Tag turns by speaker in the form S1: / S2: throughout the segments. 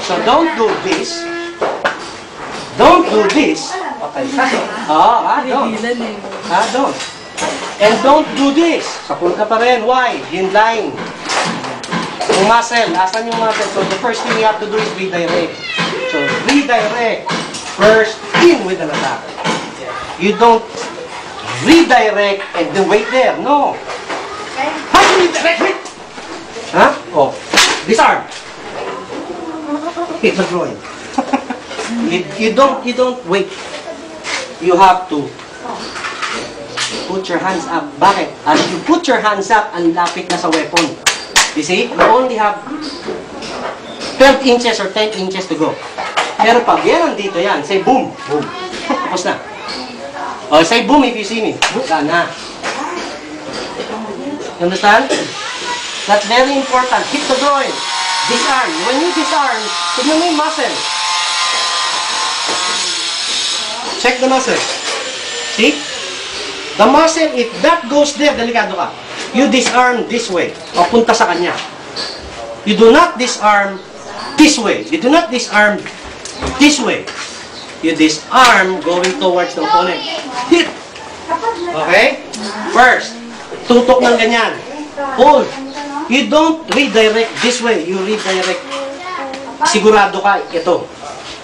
S1: So don't do this. Don't do this. Okay. Don't. Don't. And don't do this. Sapul ka pa rin. Why? Hindline. Yung muscle. Asan yung muscle? So the first thing you have to do is redirect. So redirect. First, in with an attack. You don't redirect and then wait there. No. How do you redirect? Wait. Huh? Oh. Disarm. Hit the groin. You don't wait. You have to put your hands up. Bakit? As you put your hands up, ang lapit na sa weapon. You see? You only have 12 inches or 10 inches to go. Pero pag yan nandito yan, say boom. Boom. Tapos na. Oh, say boom if you see me. Wala na. You understand? That's very important. Hit the groin. Disarm. When you disarm, tignan mo yung muscle. Check the muscle. See? The muscle, if that goes there, delikado ka. You disarm this way. O punta sa kanya. You do not disarm this way. You do not disarm this way. You disarm going towards the opponent. Hit! Okay? First, tutok ng ganyan. Hold. You don't redirect this way. You redirect. Sigurado ka, ito.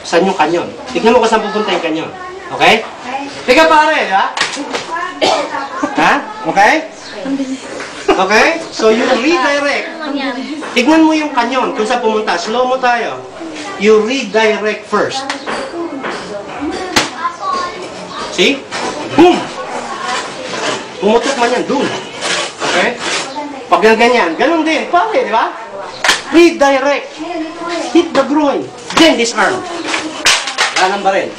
S1: Saan yung kanyon? Tignan mo kung saan pupunta yung kanyon. Okay? Teka pare, ha? Ha? Okay? Okay? So you redirect. Tignan mo yung kanyon kung saan pumunta. Slow mo tayo. You redirect first. See? Boom! Pumutok man yan, doon. Okay? Pag ganyan, ganun din. Pare, di ba? Redirect. Hit the groin. Then disarm. Wala nang baril.